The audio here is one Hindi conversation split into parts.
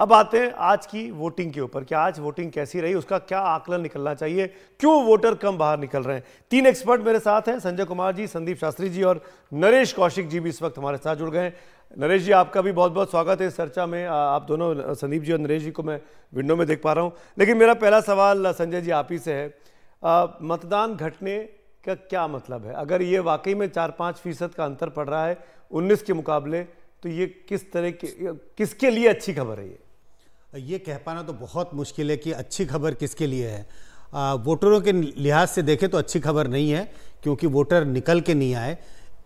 अब आते हैं आज की वोटिंग के ऊपर कि आज वोटिंग कैसी रही, उसका क्या आकलन निकलना चाहिए, क्यों वोटर कम बाहर निकल रहे हैं। 3 एक्सपर्ट मेरे साथ हैं, संजय कुमार जी, संदीप शास्त्री जी और नरेश कौशिक जी भी इस वक्त हमारे साथ जुड़ गए हैं। नरेश जी, आपका भी बहुत बहुत स्वागत है इस चर्चा में। आप दोनों, संदीप जी और नरेश जी को मैं विंडो में देख पा रहा हूँ, लेकिन मेरा पहला सवाल संजय जी आप ही से है। मतदान घटने का क्या मतलब है? अगर ये वाकई में 4-5% का अंतर पड़ रहा है 19 के मुकाबले, तो ये किस तरह के, किसके लिए अच्छी खबर है? ये कह पाना तो बहुत मुश्किल है कि अच्छी खबर किसके लिए है। वोटरों के लिहाज से देखें तो अच्छी खबर नहीं है, क्योंकि वोटर निकल के नहीं आए।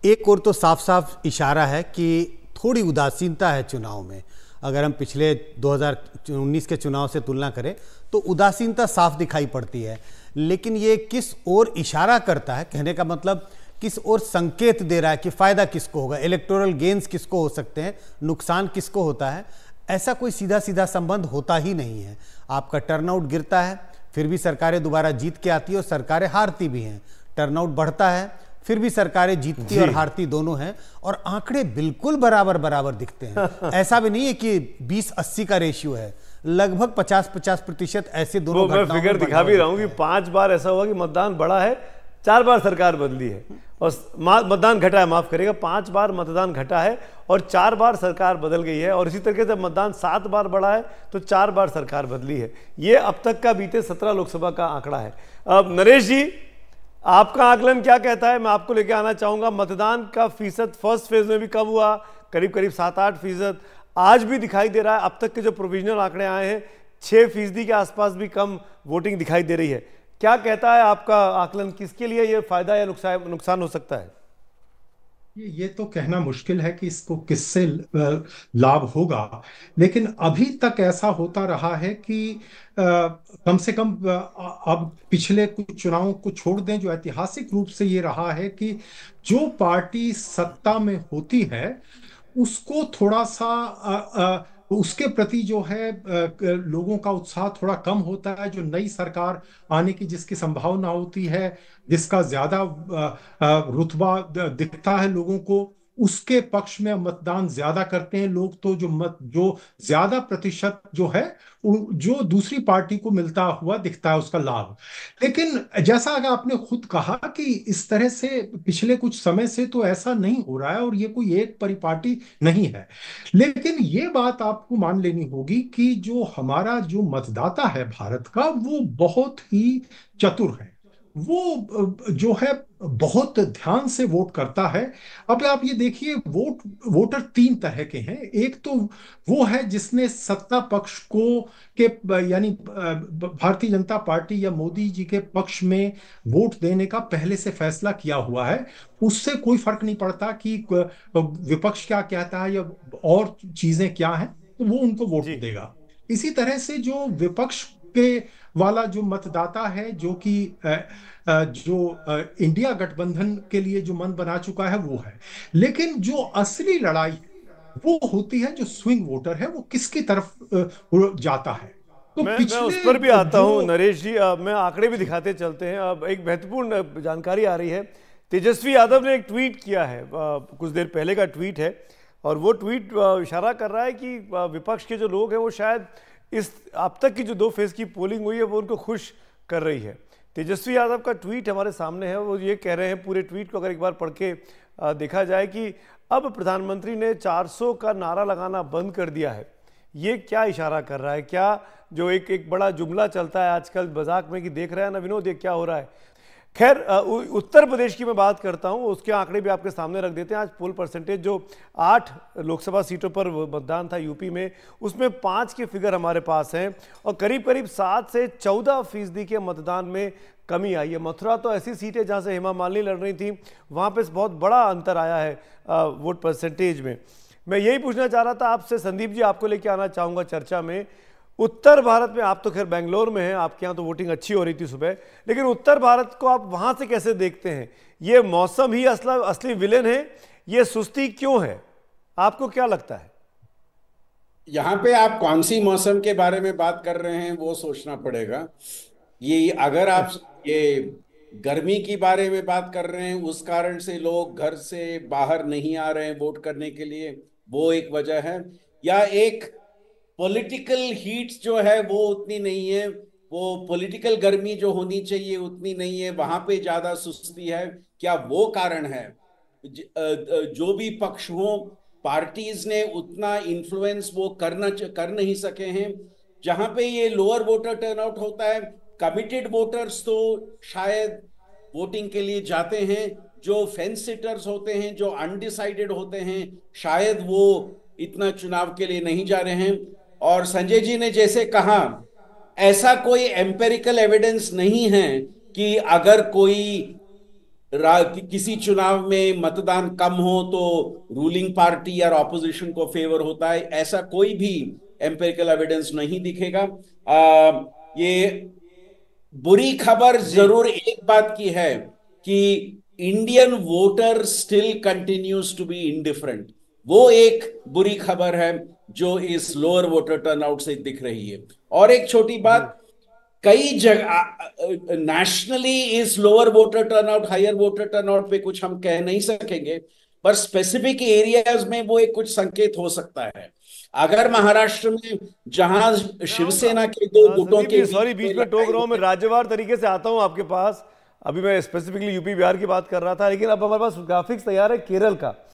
एक और तो साफ साफ इशारा है कि थोड़ी उदासीनता है चुनाव में। अगर हम पिछले 2019 के चुनाव से तुलना करें तो उदासीनता साफ दिखाई पड़ती है, लेकिन ये किस ओर इशारा करता है, कहने का मतलब किस ओर संकेत दे रहा है कि फायदा किसको होगा, इलेक्टोरल गेन्स किसको हो सकते हैं, नुकसान किसको होता है, ऐसा कोई सीधा सीधा संबंध होता ही नहीं है। आपका टर्नआउट गिरता है, फिर भी सरकारें दोबारा जीत के आती है और सरकारें हारती भी हैं। टर्नआउट बढ़ता है, फिर भी सरकारें जीतती और हारती दोनों हैं, और आंकड़े बिल्कुल बराबर बराबर दिखते हैं। ऐसा भी नहीं है कि 20-80 का रेशियो है, लगभग 50-50% ऐसे दोनों मैं फिगर दिखा भी रहा हूं कि 5 बार ऐसा हुआ कि मतदान बढ़ा है, 4 बार सरकार बदली है, और मतदान घटा है, माफ करेगा, 5 बार मतदान घटा है और 4 बार सरकार बदल गई है। और इसी तरीके से मतदान 7 बार बढ़ा है तो 4 बार सरकार बदली है। ये अब तक का बीते 17 लोकसभा का आंकड़ा है। अब नरेश जी, आपका आकलन क्या कहता है? मैं आपको लेके आना चाहूंगा। मतदान का फीसद फर्स्ट फेज में भी कम हुआ, करीब करीब 7-8%, आज भी दिखाई दे रहा है। अब तक के जो प्रोविजनल आंकड़े आए हैं 6% के आसपास भी कम वोटिंग दिखाई दे रही है। क्या कहता है आपका आकलन, किसके लिए ये फायदा या नुकसान हो सकता है? ये तो कहना मुश्किल है कि इसको किससे लाभ होगा, लेकिन अभी तक ऐसा होता रहा है कि कम से कम अब पिछले कुछ चुनावों को छोड़ दें, जो ऐतिहासिक रूप से ये रहा है कि जो पार्टी सत्ता में होती है उसको थोड़ा सा उसके प्रति जो है लोगों का उत्साह थोड़ा कम होता है। जो नई सरकार आने की जिसकी संभावना होती है, जिसका ज्यादा रुतबा दिखता है लोगों को, उसके पक्ष में मतदान ज्यादा करते हैं लोग। तो जो ज्यादा प्रतिशत जो है जो दूसरी पार्टी को मिलता हुआ दिखता है उसका लाभ। लेकिन जैसा अगर आपने खुद कहा कि इस तरह से पिछले कुछ समय से तो ऐसा नहीं हो रहा है, और ये कोई एक परिपाटी नहीं है। लेकिन ये बात आपको मान लेनी होगी कि जो हमारा जो मतदाता है भारत का, वो बहुत ही चतुर है। वो जो है बहुत ध्यान से वोट करता है। अब आप ये देखिए, वोटर 3 तरह के हैं। एक तो वो है जिसने सत्ता पक्ष को के यानी भारतीय जनता पार्टी या मोदी जी के पक्ष में वोट देने का पहले से फैसला किया हुआ है। उससे कोई फर्क नहीं पड़ता कि विपक्ष क्या कहता है या और चीजें क्या हैं, तो वो उनको वोट देगा। इसी तरह से जो विपक्ष के वाला जो मतदाता है, जो कि इंडिया गठबंधन के लिए जो मन बना चुका है, वो है। लेकिन जो असली लड़ाई वो होती है, जो स्विंग वोटर है, वो किसकी तरफ जाता है। तो मैं उस पर भी आता हूं नरेश जी। मैं आंकड़े भी दिखाते चलते हैं। अब एक महत्वपूर्ण जानकारी आ रही है। तेजस्वी यादव ने एक ट्वीट किया है, कुछ देर पहले का ट्वीट है, और वो ट्वीट इशारा कर रहा है कि विपक्ष के जो लोग हैं वो शायद इस अब तक की जो 2 फेज की पोलिंग हुई है वो उनको खुश कर रही है। तेजस्वी यादव का ट्वीट हमारे सामने है। वो ये कह रहे हैं, पूरे ट्वीट को अगर एक बार पढ़ के देखा जाए, कि अब प्रधानमंत्री ने 400 का नारा लगाना बंद कर दिया है। ये क्या इशारा कर रहा है? क्या जो एक बड़ा जुमला चलता है आजकल मजाक में कि देख रहे हैं ना विनोद, ये क्या हो रहा है। खैर, उत्तर प्रदेश की मैं बात करता हूं, उसके आंकड़े भी आपके सामने रख देते हैं। आज पोल परसेंटेज जो 8 लोकसभा सीटों पर मतदान था यूपी में, उसमें 5 के फिगर हमारे पास हैं, और करीब करीब 7 से 14% के मतदान में कमी आई है। मथुरा तो ऐसी सीट है जहां से हेमा मालिनी लड़ रही थी, वहां पे बहुत बड़ा अंतर आया है वोट परसेंटेज में। मैं यही पूछना चाह रहा था आपसे, संदीप जी, आपको लेके आना चाहूंगा चर्चा में। उत्तर भारत में, आप तो खैर बेंगलोर में हैं, आपके यहाँ तो वोटिंग अच्छी हो रही थी सुबह, लेकिन उत्तर भारत को आप वहां से कैसे देखते हैं? ये मौसम ही असली विलेन है? ये सुस्ती क्यों है? आपको क्या लगता है? यहाँ पे आप कौन सी मौसम के बारे में बात कर रहे हैं वो सोचना पड़ेगा। ये अगर आप ये गर्मी की बारे में बात कर रहे हैं, उस कारण से लोग घर से बाहर नहीं आ रहे हैं वोट करने के लिए, वो एक वजह है। या एक पॉलिटिकल हीट जो है वो उतनी नहीं है, वो पॉलिटिकल गर्मी जो होनी चाहिए उतनी नहीं है, वहां पे ज्यादा सुस्ती है। क्या वो कारण है? जो भी पक्ष हो, पार्टीज ने उतना इन्फ्लुएंस वो कर नहीं सके हैं। जहां पे ये लोअर वोटर टर्नआउट होता है, कमिटेड वोटर्स तो शायद वोटिंग के लिए जाते हैं, जो फेंस सिटर्स होते हैं, जो अनडिसाइडेड होते हैं, शायद वो इतना चुनाव के लिए नहीं जा रहे हैं। और संजय जी ने जैसे कहा, ऐसा कोई एम्पेरिकल एविडेंस नहीं है कि अगर कोई किसी चुनाव में मतदान कम हो तो रूलिंग पार्टी या ऑपोजिशन को फेवर होता है। ऐसा कोई भी एम्पेरिकल एविडेंस नहीं दिखेगा। ये बुरी खबर जरूर एक बात की है कि Indian voter still continues to be indifferent. वो एक बुरी खबर है जो इस लोअर वोटर टर्नआउट से दिख रही है। और एक छोटी बात, कई जगह नेशनली इस lower voter turnout higher voter turnout पे कुछ हम कह नहीं सकेंगे, पर स्पेसिफिक एरियाज में वो एक कुछ संकेत हो सकता है। अगर महाराष्ट्र में जहां शिवसेना के दो गुटों संदीप के जी, सॉरी बीच में टोक रहा हूं, मैं राज्यवार तरीके से आता हूं आपके पास। अभी मैं स्पेसिफिकली यूपी बिहार की बात कर रहा था, लेकिन अब हमारे पास ग्राफिक्स तैयार है केरल का।